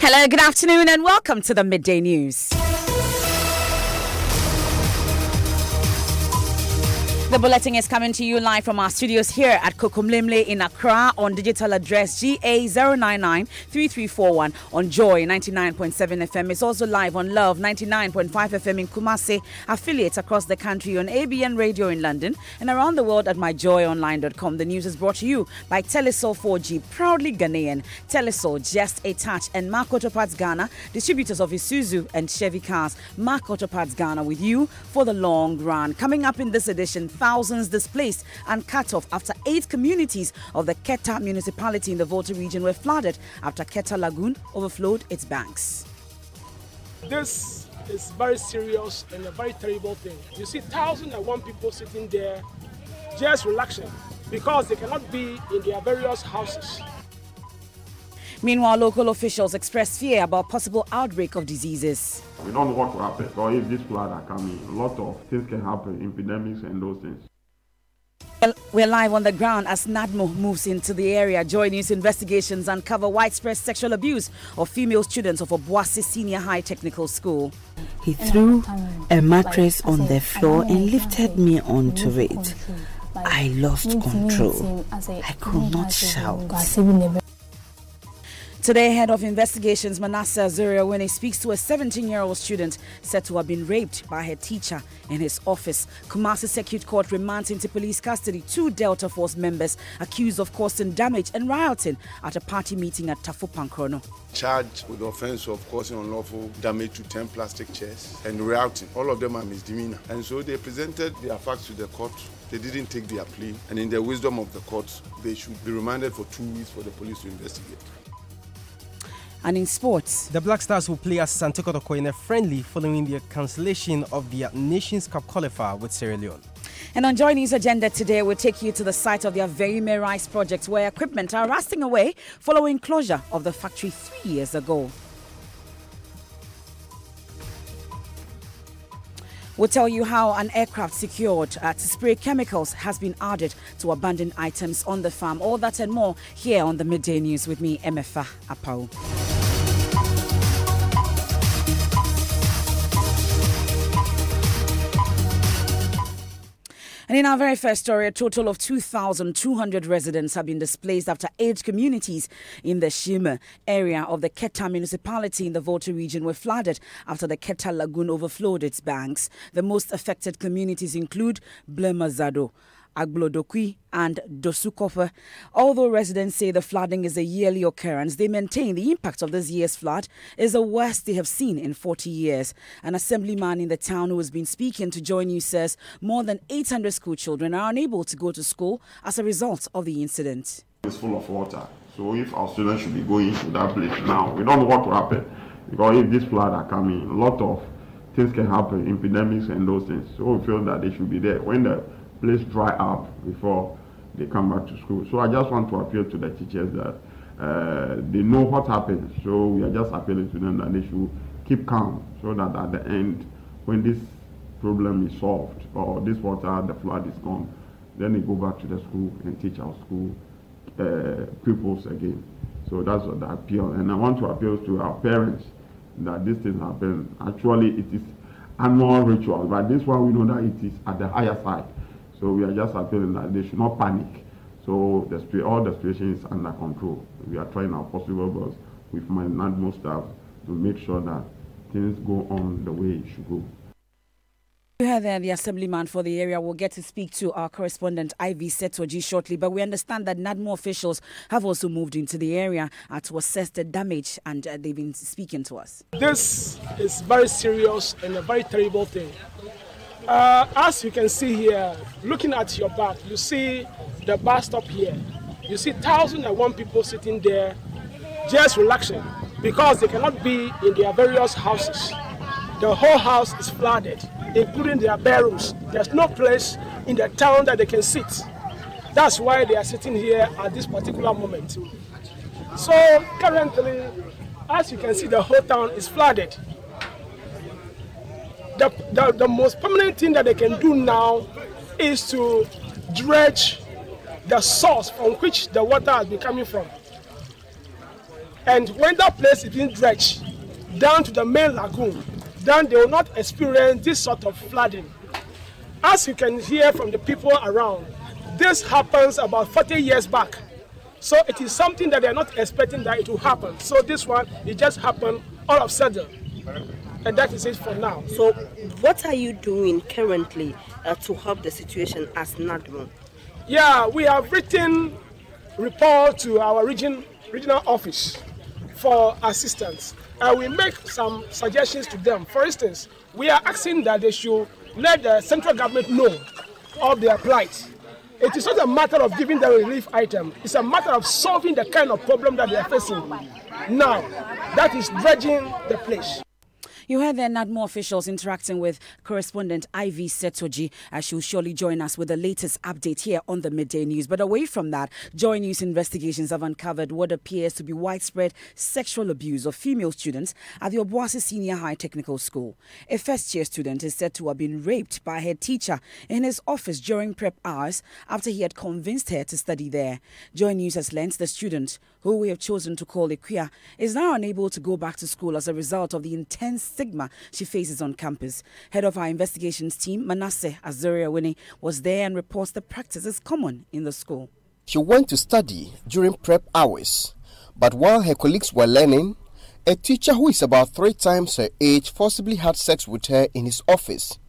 Hello, good afternoon and welcome to the Midday News. The bulletin is coming to you live from our studios here at Kokomlemle in Accra on digital address GA0993341 on Joy 99.7 FM. It's also live on Love 99.5 FM in Kumasi, affiliates across the country on ABN Radio in London and around the world at myjoyonline.com. The news is brought to you by Telesol 4G, proudly Ghanaian. Telesol, just a touch, and Mark Auto Parts Ghana, distributors of Isuzu and Chevy cars. Mark Auto Parts Ghana with you for the long run. Coming up in this edition, thousands displaced and cut off after 8 communities of the Keta municipality in the Volta region were flooded after Keta Lagoon overflowed its banks. This is very serious and a very terrible thing. You see 1,001 people sitting there just relaxing because they cannot be in their various houses. Meanwhile, local officials expressed fear about possible outbreak of diseases. We don't know what will happen, or if this flood are coming. A lot of things can happen, epidemics and those things. We're live on the ground as NADMO moves into the area. Joy News investigations uncover widespread sexual abuse of female students of Obuasi Senior High Technical School. He threw a mattress on the floor and lifted me onto it. I lost control. I could not shout. Today, Head of Investigations Manasseh Azuria, when he speaks to a 17-year-old student said to have been raped by her teacher in his office. Kumasi Circuit Court remands into police custody 2 Delta Force members accused of causing damage and rioting at a party meeting at Tafu Pankrono. Charged with the offense of causing unlawful damage to 10 plastic chairs and rioting. All of them are misdemeanor. And so they presented their facts to the court. They didn't take their plea. And in the wisdom of the court, they should be remanded for 2 weeks for the police to investigate. And in sports, the Black Stars will play Asante Kotoko in a friendly following the cancellation of their Nations Cup qualifier with Sierra Leone. And on Joy News Agenda today, we'll take you to the site of the Aveime Rice Project, where equipment are rusting away following closure of the factory 3 years ago. We'll tell you how an aircraft secured to spray chemicals has been added to abandoned items on the farm. All that and more here on the Midday News with me, Emefa Apau. And in our very first story, a total of 2,200 residents have been displaced after 8 communities in the Shima area of the Keta municipality in the Volta region were flooded after the Keta Lagoon overflowed its banks. The most affected communities include Blemazado, Aglodokwi and Dosukope. Although residents say the flooding is a yearly occurrence, they maintain the impact of this year's flood is the worst they have seen in 40 years. An assemblyman in the town who has been speaking to Joy News says more than 800 school children are unable to go to school as a result of the incident. It's full of water, so if our students should be going to that place now, we don't know what will happen. Because if this flood are coming, a lot of things can happen, epidemics and those things. So we feel that they should be there when the place dry up before they come back to school. So I just want to appeal to the teachers that they know what happened. So we are just appealing to them that they should keep calm so that at the end, when this problem is solved or this water, the flood is gone, then they go back to the school and teach our school pupils again. So that's what the appeal. And I want to appeal to our parents that this thing happened. Actually, it is annual ritual, but this one we know that it is at the higher side. So we are just appealing that they should not panic. So all the situation is under control. We are trying our possible best with my NADMO staff to make sure that things go on the way it should go. You heard there the assemblyman for the area. We'll get to speak to our correspondent Ivy Setoji shortly, but we understand that NADMO officials have also moved into the area to assess the damage, and they've been speaking to us. This is very serious and a very terrible thing. As you can see here, looking at your back, you see the bus stop here. You see 1,001 people sitting there just relaxing because they cannot be in their various houses. The whole house is flooded, including their bedrooms. There's no place in the town that they can sit. That's why they are sitting here at this particular moment. So currently, as you can see, the whole town is flooded. The most permanent thing that they can do now is to dredge the source from which the water has been coming from. And when that place is being dredged down to the main lagoon, then they will not experience this sort of flooding. As you can hear from the people around, this happens about 40 years back. So it is something that they are not expecting that it will happen. So this one, it just happened all of a sudden. And that is it for now. So what are you doing currently to help the situation as NADMO? Yeah, we have written report to our regional office for assistance. We make some suggestions to them. For instance, we are asking that they should let the central government know of their plight. It is not a matter of giving them a relief item. It's a matter of solving the kind of problem that they are facing now. That is dredging the place. You heard there NADMO officials interacting with correspondent Ivy Setoji, as she will surely join us with the latest update here on the Midday News. But away from that, Joy News investigations have uncovered what appears to be widespread sexual abuse of female students at the Obuasi Senior High Technical School. A first-year student is said to have been raped by a head teacher in his office during prep hours after he had convinced her to study there. Joy News has learnt the student, who we have chosen to call Equia, is now unable to go back to school as a result of the intense stigma she faces on campus. Head of our investigations team, Manasseh Azuria-Winnie, was there and reports the practice is common in the school. She went to study during prep hours, but while her colleagues were learning, a teacher who is about 3 times her age forcibly had sex with her in his office.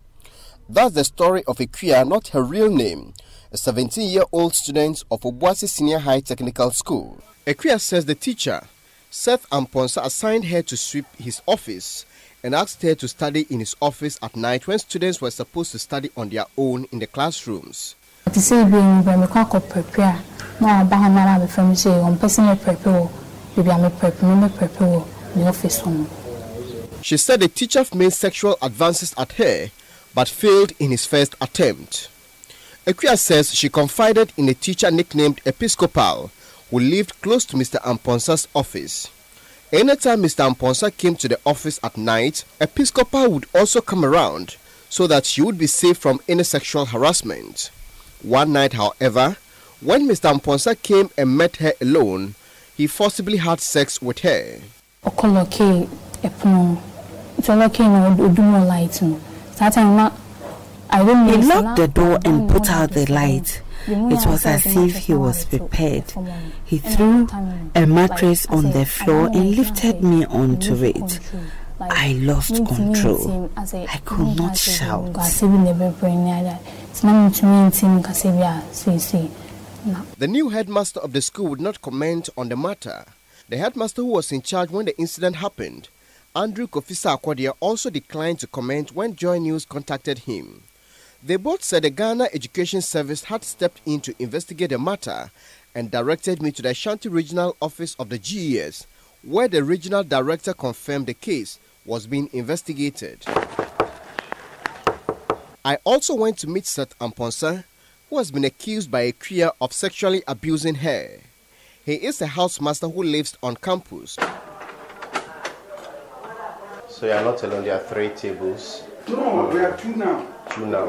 That's the story of Equia, not her real name, a 17-year-old student of Obuasi Senior High Technical School. Equia says the teacher, Seth Amponsa, assigned her to sweep his office and asked her to study in his office at night when students were supposed to study on their own in the classrooms. She said the teacher made sexual advances at her but failed in his first attempt. Equia says she confided in a teacher nicknamed Episcopal who lived close to Mr. Amponsa's office. Anytime Mr. Amponsa came to the office at night, Episcopal would also come around so that she would be safe from any sexual harassment. One night, however, when Mr. Amponsa came and met her alone, he forcibly had sex with her. He locked the door and put out the light. It was as if he was prepared. He threw a mattress on the floor and lifted me onto it. I lost control. I could not shout. The new headmaster of the school would not comment on the matter. The headmaster who was in charge when the incident happened, Andrew Kofisa Akwadia, also declined to comment when Joy News contacted him. They both said the Ghana Education Service had stepped in to investigate the matter and directed me to the Ashanti Regional Office of the GES, where the regional director confirmed the case was being investigated. I also went to meet Seth Amponsa, who has been accused by Equia of sexually abusing her. He is a housemaster who lives on campus. So you are not alone, there are 3 tables? No, we have 2 now. 2 now.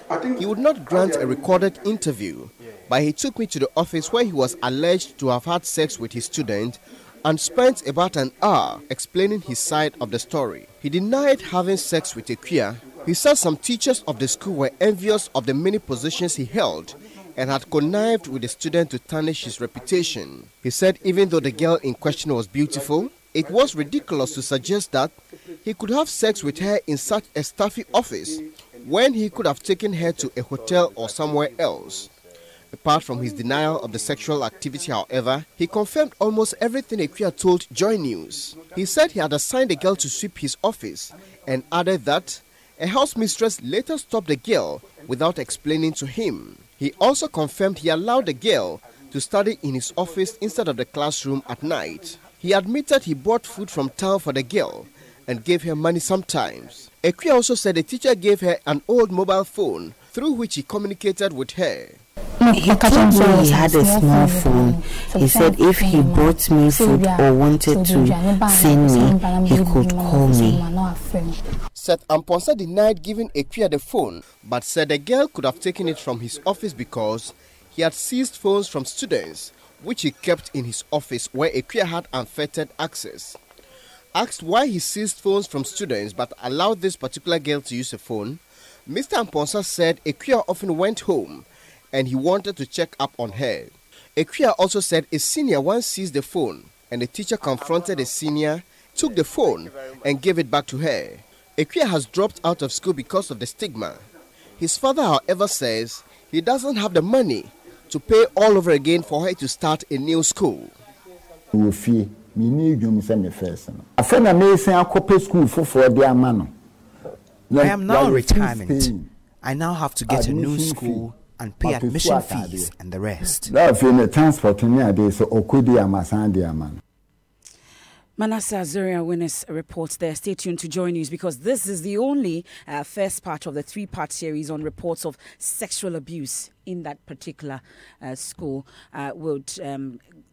I think he would not grant a recorded interview, but he took me to the office where he was alleged to have had sex with his student and spent about an hour explaining his side of the story. He denied having sex with Equia. He said some teachers of the school were envious of the many positions he held and had connived with the student to tarnish his reputation. He said even though the girl in question was beautiful, it was ridiculous to suggest that he could have sex with her in such a stuffy office when he could have taken her to a hotel or somewhere else. Apart from his denial of the sexual activity, however, he confirmed almost everything Equia told Joy News. He said he had assigned the girl to sweep his office and added that a house mistress later stopped the girl without explaining to him. He also confirmed he allowed the girl to study in his office instead of the classroom at night. He admitted he bought food from town for the girl and gave her money sometimes. Equia also said the teacher gave her an old mobile phone through which he communicated with her. He told me he had a small phone. He said if he bought me food or wanted to send me, he could call me. Seth Amponsa denied giving Equia the phone, but said the girl could have taken it from his office because he had seized phones from students which he kept in his office where Equia had unfettered access. Asked why he seized phones from students but allowed this particular girl to use a phone, Mr. Amponsa said Equia often went home and he wanted to check up on her. Equia also said a senior once seized the phone and the teacher confronted a senior, took the phone and gave it back to her. Equia has dropped out of school because of the stigma. His father, however, says he doesn't have the money to pay all over again for her to start a new school. I am now in retirement. I now have to get a new school and pay admission fees and the rest. Manasseh Azuria Witness reports there. Stay tuned to Joy News because this is the only first part of the three-part series on reports of sexual abuse in that particular school.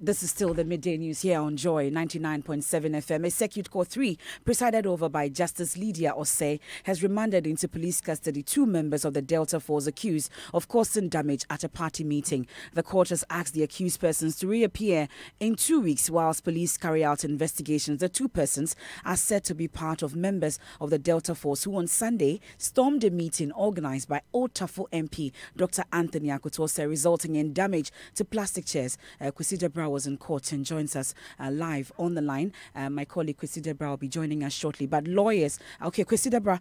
This is still the midday news here on Joy 99.7 FM. Executive Court 3, presided over by Justice Lydia Osei, has remanded into police custody 2 members of the Delta Force accused of causing damage at a party meeting. The court has asked the accused persons to reappear in 2 weeks whilst police carry out investigations. The 2 persons are said to be part of members of the Delta Force who on Sunday stormed a meeting organized by Otafo MP Dr. Anthony Akutose, resulting in damage to plastic chairs. Kwesi Debra was in court and joins us live on the line. My colleague Kwesi Debra will be joining us shortly. But lawyers, okay, Kwesi Debra,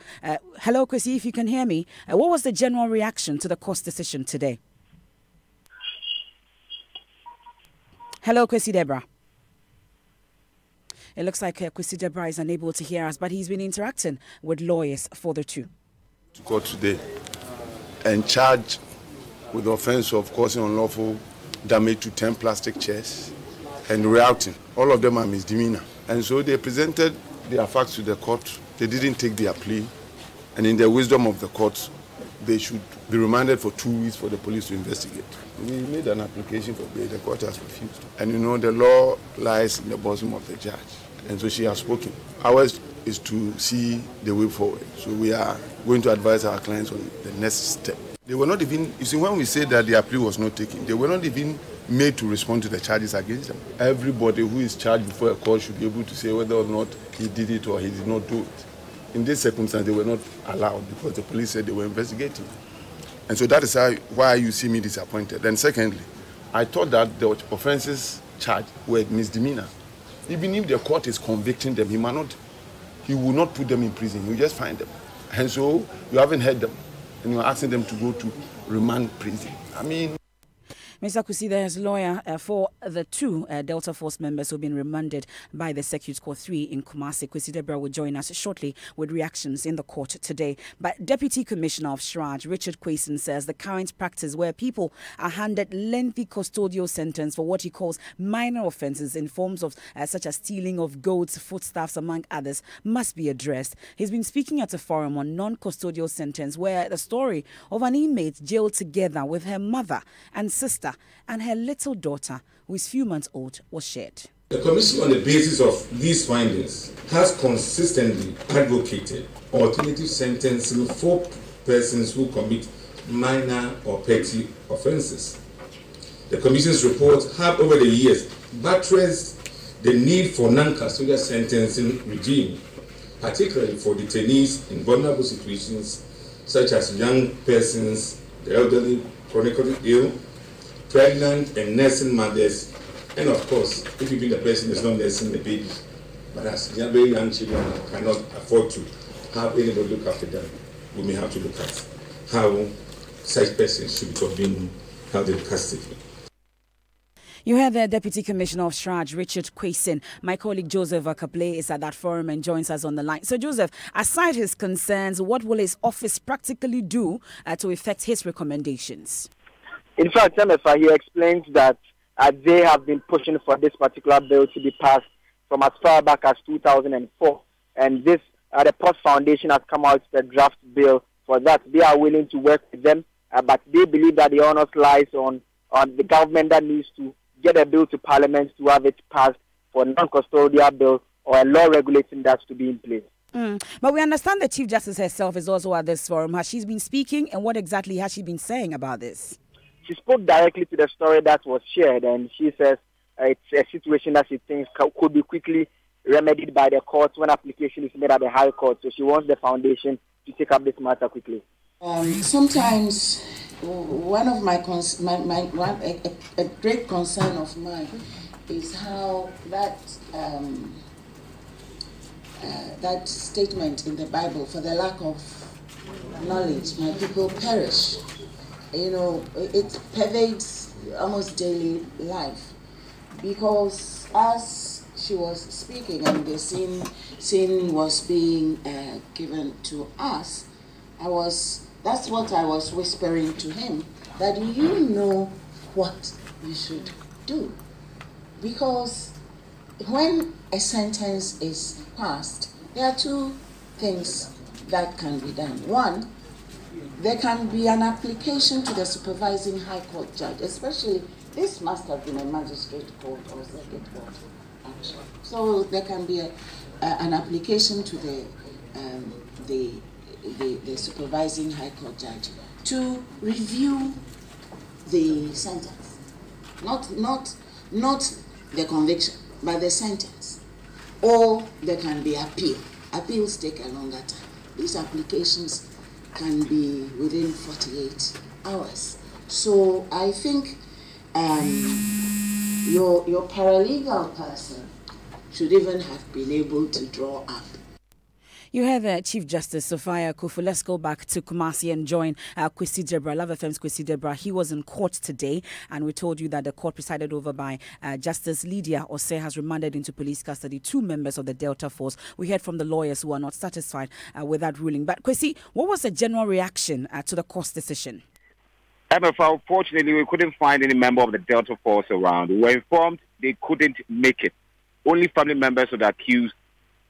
hello Kwesi, if you can hear me. What was the general reaction to the court's decision today? Hello Kwesi Debra. It looks like Kwesi Debra is unable to hear us, but he's been interacting with lawyers for the 2. To court today and charged with the offense of causing unlawful damage to 10 plastic chairs and rerouting. All of them are misdemeanor. And so they presented their facts to the court. They didn't take their plea. And in the wisdom of the court, they should be remanded for 2 weeks for the police to investigate. We made an application for bail. The court has refused. And you know, the law lies in the bosom of the judge. And so she has spoken. Ours is to see the way forward. So we are going to advise our clients on the next step. They were not even, you see, when we say that their plea was not taken, they were not even made to respond to the charges against them. Everybody who is charged before a court should be able to say whether or not he did it or he did not do it. In this circumstance, they were not allowed because the police said they were investigating. And so that is why you see me disappointed. And secondly, I thought that the offenses charged were misdemeanor. Even if the court is convicting them, he will not put them in prison. He will just find them. And so you haven't heard them. And you're asking them to go to remand prison. I mean... Mr. Kwesi, there's a lawyer for the 2 Delta Force members who've been remanded by the Circuit Court 3 in Kumasi. Kwesi Debra will join us shortly with reactions in the court today. But Deputy Commissioner of SHRAJ, Richard Quayson, says the current practice where people are handed lengthy custodial sentence for what he calls minor offences in forms of such as stealing of goats, foodstuffs, among others, must be addressed. He's been speaking at a forum on non-custodial sentence where the story of an inmate jailed together with her mother and sister and her little daughter, who is few months old, was shared. The Commission, on the basis of these findings, has consistently advocated alternative sentencing for persons who commit minor or petty offences. The Commission's reports have over the years buttressed the need for non-custodial sentencing regime, particularly for detainees in vulnerable situations such as young persons, the elderly, chronically ill, pregnant and nursing mothers, and of course, if even the person is not nursing the baby, but as very young children cannot afford to have anybody look after them, we may have to look at how such persons should be being held in custody. You heard the Deputy Commissioner of SHRAJ, Richard Quayson. My colleague Joseph Akaple is at that forum and joins us on the line. So Joseph, aside his concerns, what will his office practically do to effect his recommendations? In fact, MFA, he explains that they have been pushing for this particular bill to be passed from as far back as 2004. And this, the Post Foundation has come out with a draft bill for that. They are willing to work with them, but they believe that the onus lies on the government that needs to get a bill to Parliament to have it passed for non-custodial bill or a law regulating that to be in place. But we understand the Chief Justice herself is also at this forum. Has she been speaking, and what exactly has she been saying about this? she spoke directly to the story that was shared, and she says it's a situation that she thinks could be quickly remedied by the courts when application is made at the High Court. So she wants the foundation to take up this matter quickly. Sometimes one of a great concern of mine is how that that statement in the Bible, for the lack of knowledge, my people perish. You know, it pervades almost daily life, because as she was speaking and the scene was being given to us, that's what I was whispering to him, that you know what you should do. Because when a sentence is passed, there are two things that can be done. One, there can be an application to the supervising High Court judge, especially this must have been a magistrate court or circuit court action. So there can be an application to the supervising High Court judge to review the sentence, not the conviction, but the sentence. Or there can be appeal. Appeals take a longer time. These applications can be within 48 hours. So I think your paralegal person should even have been able to draw up. You heard the Chief Justice Sophia Akuffo. Let's go back to Kumasi and join Kwesi Deborah, Love FM's Kwesi Deborah. He was in court today, and we told you that the court presided over by Justice Lydia Osei has remanded into police custody 2 members of the Delta Force. We heard from the lawyers who are not satisfied with that ruling. But Kwesi, what was the general reaction to the court's decision? MFA, unfortunately, we couldn't find any member of the Delta Force around. We were informed they couldn't make it. Only family members of the accused.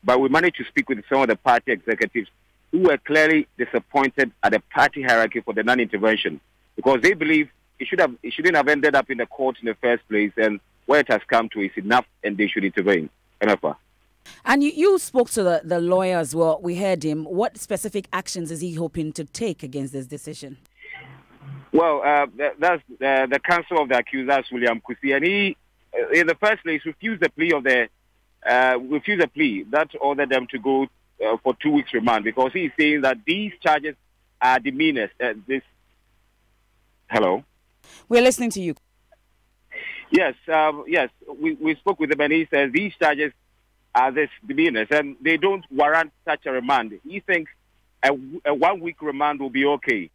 But we managed to speak with some of the party executives who were clearly disappointed at the party hierarchy for the non-intervention, because they believe it shouldn't have ended up in the court in the first place, and where it has come to is enough and they should intervene. MFA. And you spoke to the lawyer as well. We heard him. What specific actions is he hoping to take against this decision? Well, that's the counsel of the accusers, William Kusi, and he, in the first place, refused the plea that ordered them to go for 2 weeks remand, because he's saying that these charges are demeanors. Hello? We're listening to you. Yes, we spoke with him, and he says these charges are this demeanors, and they don't warrant such a remand. He thinks a 1 week remand will be okay.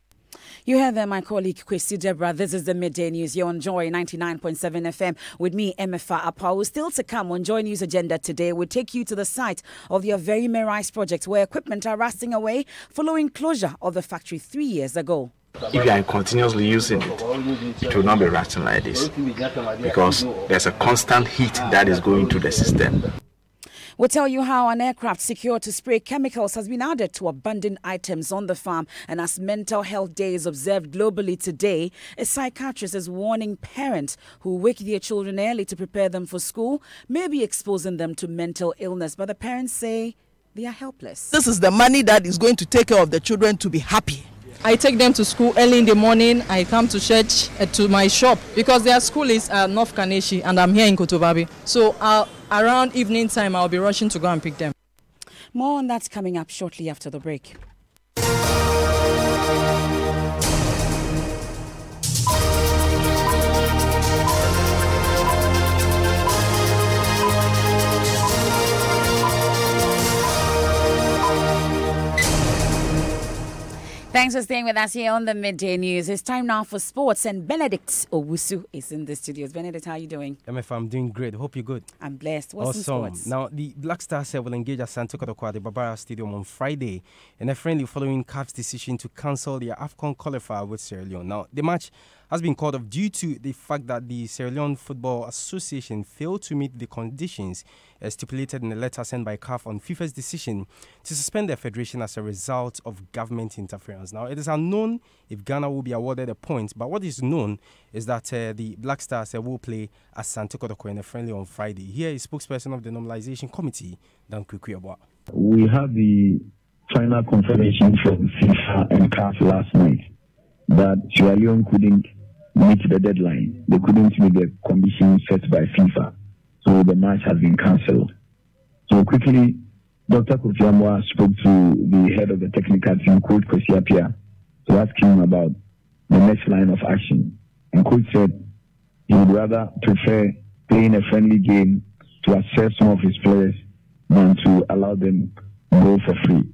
You heard there my colleague Kwesi Deborah. This is the Midday News. You're on Joy 99.7 FM with me, Emefa Apawu. Still to come on Joy News Agenda today, we'll take you to the site of the Very Rice project, where equipment are rusting away following closure of the factory 3 years ago. If you are continuously using it, it will not be rusting like this, because there's a constant heat that is going to the system. We'll tell you how an aircraft secured to spray chemicals has been added to abandoned items on the farm. And as Mental Health Day is observed globally today, a psychiatrist is warning parents who wake their children early to prepare them for school may be exposing them to mental illness. But the parents say they are helpless. This is the money that is going to take care of the children to be happy. I take them to school early in the morning. I come to church, to my shop, because their school is North Kaneshi and I'm here in Kotobabi. So around evening time, I'll be rushing to go and pick them. More on that coming up shortly after the break. Thanks for staying with us here on the Midday News. It's time now for sports, and Benedict Owusu is in the studios. Benedict, how are you doing? MF, I'm doing great. Hope you're good. I'm blessed. What's awesome. in sports? Now, the Black Stars will engage at Asante Kotoko at the Barbara Stadium on Friday in a friendly following CAF's decision to cancel their AFCON qualifier with Sierra Leone. Now, the match has been called off due to the fact that the Sierra Leone Football Association failed to meet the conditions stipulated in a letter sent by CAF on FIFA's decision to suspend the federation as a result of government interference. Now, it is unknown if Ghana will be awarded a point, but what is known is that the Black Stars will play at Asante Kotoko in a friendly on Friday. Here is spokesperson of the Normalization Committee, Dan Kwekwe. We had the final confirmation from FIFA and CAF last night that Sierra Leone couldn't meet the deadline. They couldn't meet the conditions set by FIFA. So the match has been cancelled. So quickly, Dr. Kofi Amwa spoke to the head of the technical team, Coach Kosiapia, to ask him about the next line of action. And Coach said he would rather prefer playing a friendly game to assess some of his players than to allow them go for free.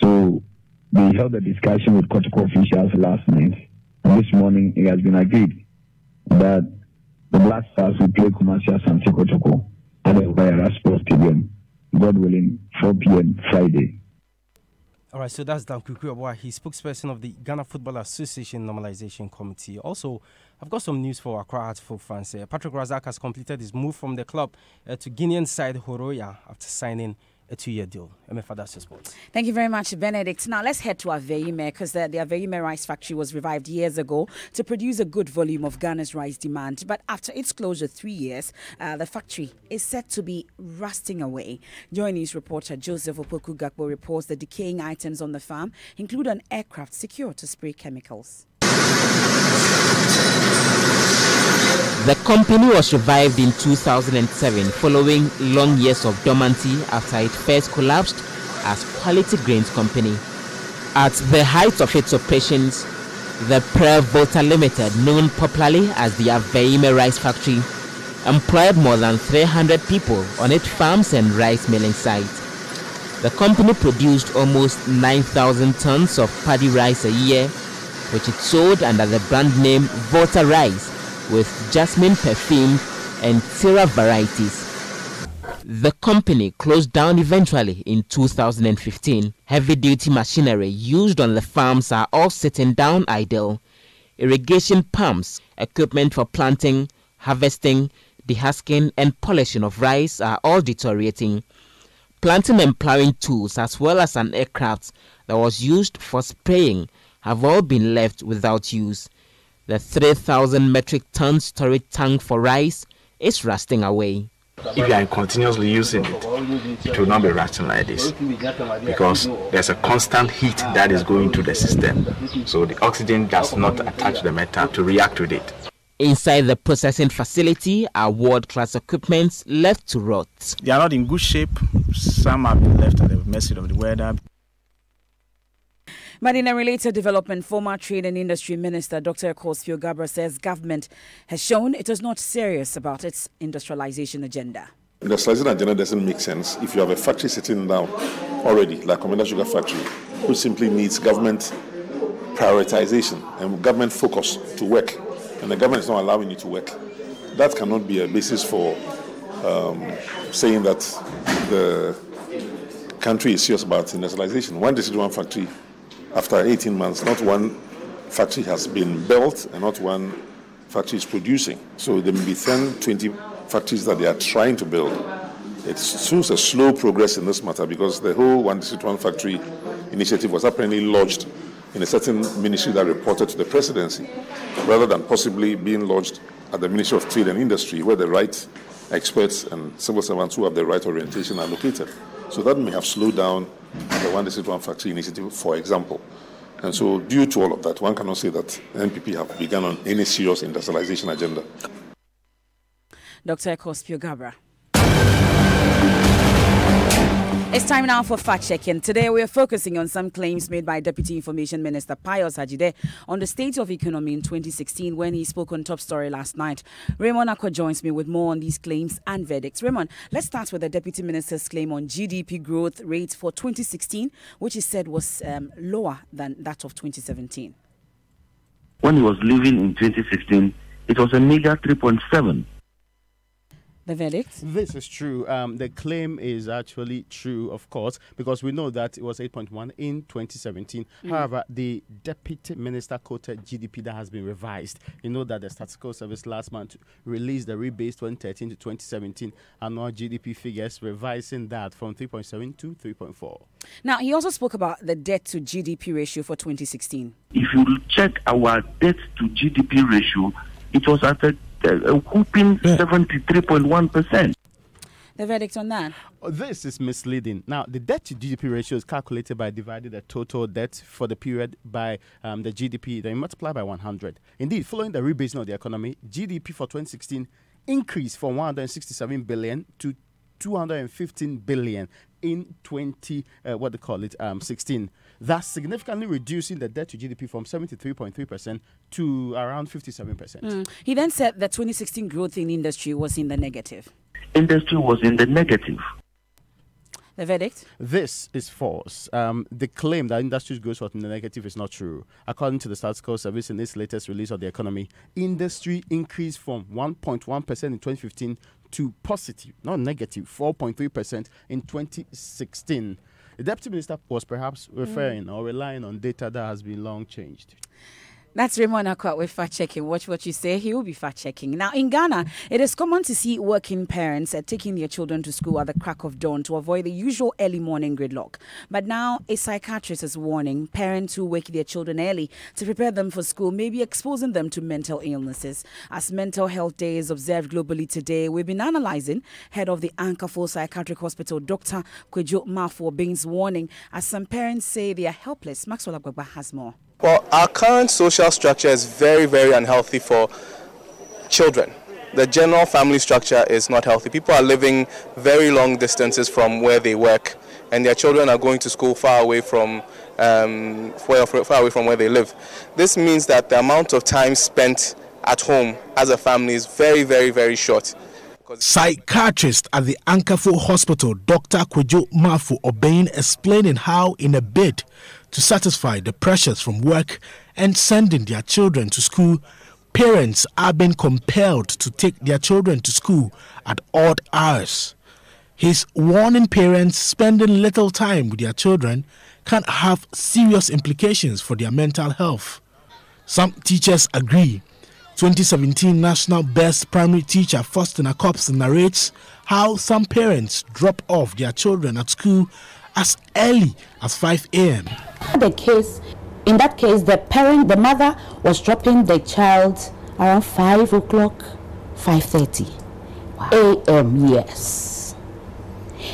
So they held a discussion with Kotoko officials last night. And this morning it has been agreed that the Black Stars will play Kumasi Asante Kotoko at the Bayara Sports Stadium, God willing, 4 p.m. Friday. All right, so that's Dan Kukuyawa. He's spokesperson of the Ghana Football Association Normalization Committee. Also, I've got some news for Accra Hearts fans. Patrick Razak has completed his move from the club to Guinean side Horoya after signing a 2-year deal. That's your sports. Thank you very much, Benedict. Now let's head to Aveime, because the Aveime rice factory was revived years ago to produce a good volume of Ghana's rice demand. But after its closure 3 years, the factory is said to be rusting away. Joy News reporter Joseph Opoku Gakpo reports the decaying items on the farm include an aircraft secured to spray chemicals. The company was revived in 2007 following long years of dormancy after it first collapsed as Quality Grains Company. At the height of its operations, the Prev Volta Limited, known popularly as the Aveime Rice Factory, employed more than 300 people on its farms and rice milling sites. The company produced almost 9,000 tons of paddy rice a year, which it sold under the brand name Volta Rice, with jasmine perfume and Tira varieties. The company closed down eventually in 2015. Heavy-duty machinery used on the farms are all sitting down idle. Irrigation pumps, equipment for planting, harvesting, dehusking and polishing of rice are all deteriorating. Planting and plowing tools as well as an aircraft that was used for spraying have all been left without use. The 3,000 metric ton storage tank for rice is rusting away. If you are continuously using it will not be rusting like this, because there's a constant heat that is going to the system. So the oxygen does not attach the metal to react with it. Inside the processing facility are world-class equipment left to rot. They are not in good shape. Some have been left at the mercy of the weather. But in a related development, former Trade and Industry Minister Dr. Akosua Gabra says government has shown it is not serious about its industrialization agenda. Industrialization agenda doesn't make sense if you have a factory sitting down already, like Commander Sugar Factory, which simply needs government prioritization and government focus to work, and the government is not allowing you to work. That cannot be a basis for saying that the country is serious about industrialization. One district, one factory. After 18 months, not one factory has been built and not one factory is producing. So there may be 10, 20 factories that they are trying to build. It shows a slow progress in this matter because the whole One District, One Factory initiative was apparently lodged in a certain ministry that reported to the presidency, rather than possibly being lodged at the Ministry of Trade and Industry, where the right experts and civil servants who have the right orientation are located. So that may have slowed down the One District, One Factory initiative, for example. And so due to all of that, one cannot say that NPP have begun on any serious industrialization agenda. Dr. Akosua Gabra. It's time now for fact-checking. Today we are focusing on some claims made by Deputy Information Minister Pius Hajide on the state of economy in 2016 when he spoke on Top Story last night. Raymond Akwa joins me with more on these claims and verdicts. Raymond, let's start with the Deputy Minister's claim on GDP growth rate for 2016, which he said was lower than that of 2017. When he was living in 2016, it was a meager 3.7. The verdict? This is true. The claim is actually true, of course, because we know that it was 8.1 in 2017. However, the Deputy Minister quoted GDP that has been revised. You know that the Statistical Service last month released the rebased 2013 to 2017 annual GDP figures, revising that from 3.7 to 3.4. Now, he also spoke about the debt to GDP ratio for 2016. If you check our debt to GDP ratio, it was at a whooping 73.1%. The verdict on that? This is misleading. Now, the debt to GDP ratio is calculated by dividing the total debt for the period by the GDP, then multiply by 100. Indeed, following the rebasing of the economy, GDP for 2016 increased from 167 billion to 215 billion in 16, thus significantly reducing the debt to GDP from 73.3% to around 57%. He then said that 2016 growth in industry was in the negative. Industry was in the negative. The verdict? This is false. The claim that industry's growth was in the negative is not true. According to the Statistical Service in its latest release of the economy, industry increased from 1.1% in 2015 to positive, not negative, 4.3% in 2016. The Deputy Minister was perhaps referring or relying on data that has been long changed. That's Raymond Akwat with fact-checking. Watch what you say. He will be fact-checking. Now, in Ghana, it is common to see working parents taking their children to school at the crack of dawn to avoid the usual early morning gridlock. But now, a psychiatrist is warning parents who wake their children early to prepare them for school may be exposing them to mental illnesses. As Mental Health Day is observed globally today, we've been analysing head of the Ankerfo Psychiatric Hospital, Dr. Kwejo Mafo Obein's warning, as some parents say they are helpless. Maxwell Agbagba has more. Well, our current social structure is very, very unhealthy for children. The general family structure is not healthy. People are living very long distances from where they work, and their children are going to school far away from where they live. This means that the amount of time spent at home as a family is very, very, very short. Psychiatrist at the Ankerfo Hospital, Dr. Kwejo Mafo Obein, explaining how, in a bid to satisfy the pressures from work and sending their children to school, parents are being compelled to take their children to school at odd hours. He's warning parents spending little time with their children can have serious implications for their mental health. Some teachers agree. 2017 National Best Primary Teacher Faustina Cops narrates how some parents drop off their children at school as early as 5 a.m. In that case, the mother was dropping the child around 5 o'clock, 5:30 a.m. Yes.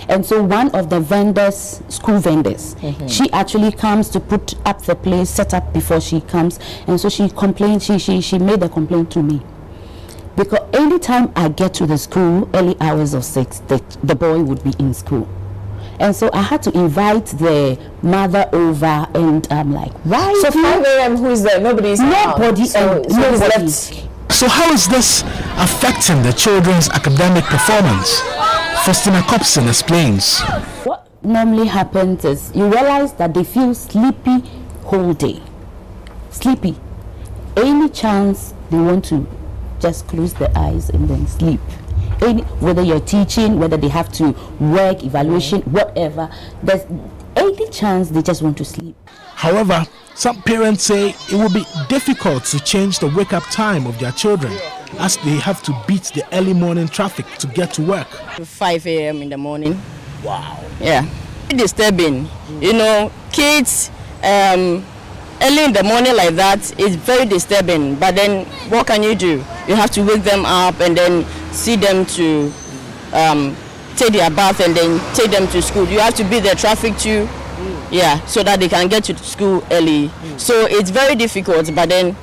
And so one of the vendors, school vendors, she actually comes to put up the place, set up before she comes, and so she complained. She made a complaint to me because anytime I get to the school, early hours of 6, the boy would be in school. And so I had to invite the mother over, and I'm like, why? So 5 a.m. who is there? Nobody's nobody, around. and nobody. So how is this affecting the children's academic performance? Faustina Copson explains. What normally happens is you realize that they feel sleepy whole day. Sleepy. Any chance they want to just close their eyes and then sleep. Whether you're teaching, whether they have to work, evaluation, whatever, there's any chance they just want to sleep. However, some parents say it will be difficult to change the wake-up time of their children as they have to beat the early morning traffic to get to work. 5 a.m. in the morning. Wow. Yeah. Disturbing. You know, kids early in the morning like that is very disturbing. But then what can you do? You have to wake them up and then see them to take their bath and then take them to school. You have to beat the traffic too. Yeah, so that they can get to school early. So it's very difficult, but then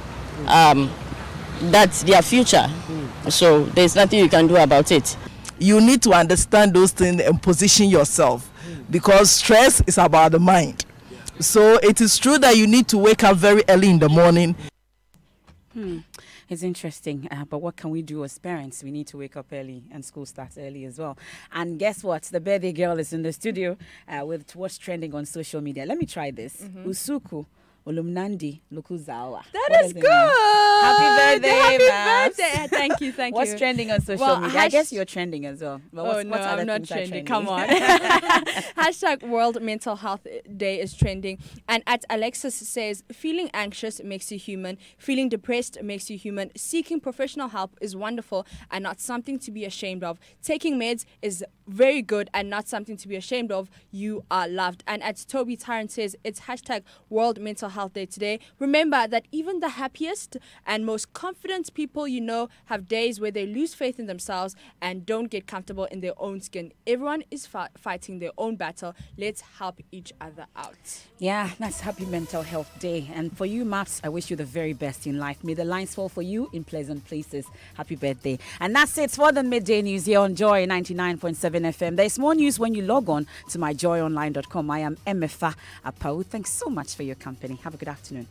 that's their future. So there's nothing you can do about it. You need to understand those things and position yourself, because stress is about the mind. So it is true that you need to wake up very early in the morning. It's interesting, but what can we do as parents? We need to wake up early, and school starts early as well. And guess what? The birthday girl is in the studio with what's trending on social media. Let me try this. Usuku Olumnandi Lukuzawa. That is good. Happy birthday, Happy birthday. Thank you, thank you. What's trending on social media? I guess you're trending as well. But I'm not trending. Come on. Hashtag World Mental Health Day is trending. And at Alexis says, feeling anxious makes you human. Feeling depressed makes you human. Seeking professional help is wonderful and not something to be ashamed of. Taking meds is very good and not something to be ashamed of. You are loved. And as Toby Tyrant says, it's hashtag World Mental Health Day today. Remember that even the happiest and most confident people you know have days where they lose faith in themselves and don't get comfortable in their own skin. Everyone is fighting their own battle. Let's help each other out. Yeah, that's Happy Mental Health Day. And for you, Maps, I wish you the very best in life. May the lines fall for you in pleasant places. Happy birthday. And that's it for the Midday News here on Joy 99.7 FM. There's more news when you log on to myjoyonline.com. I am Emefa Apau. Thanks so much for your company. Have a good afternoon.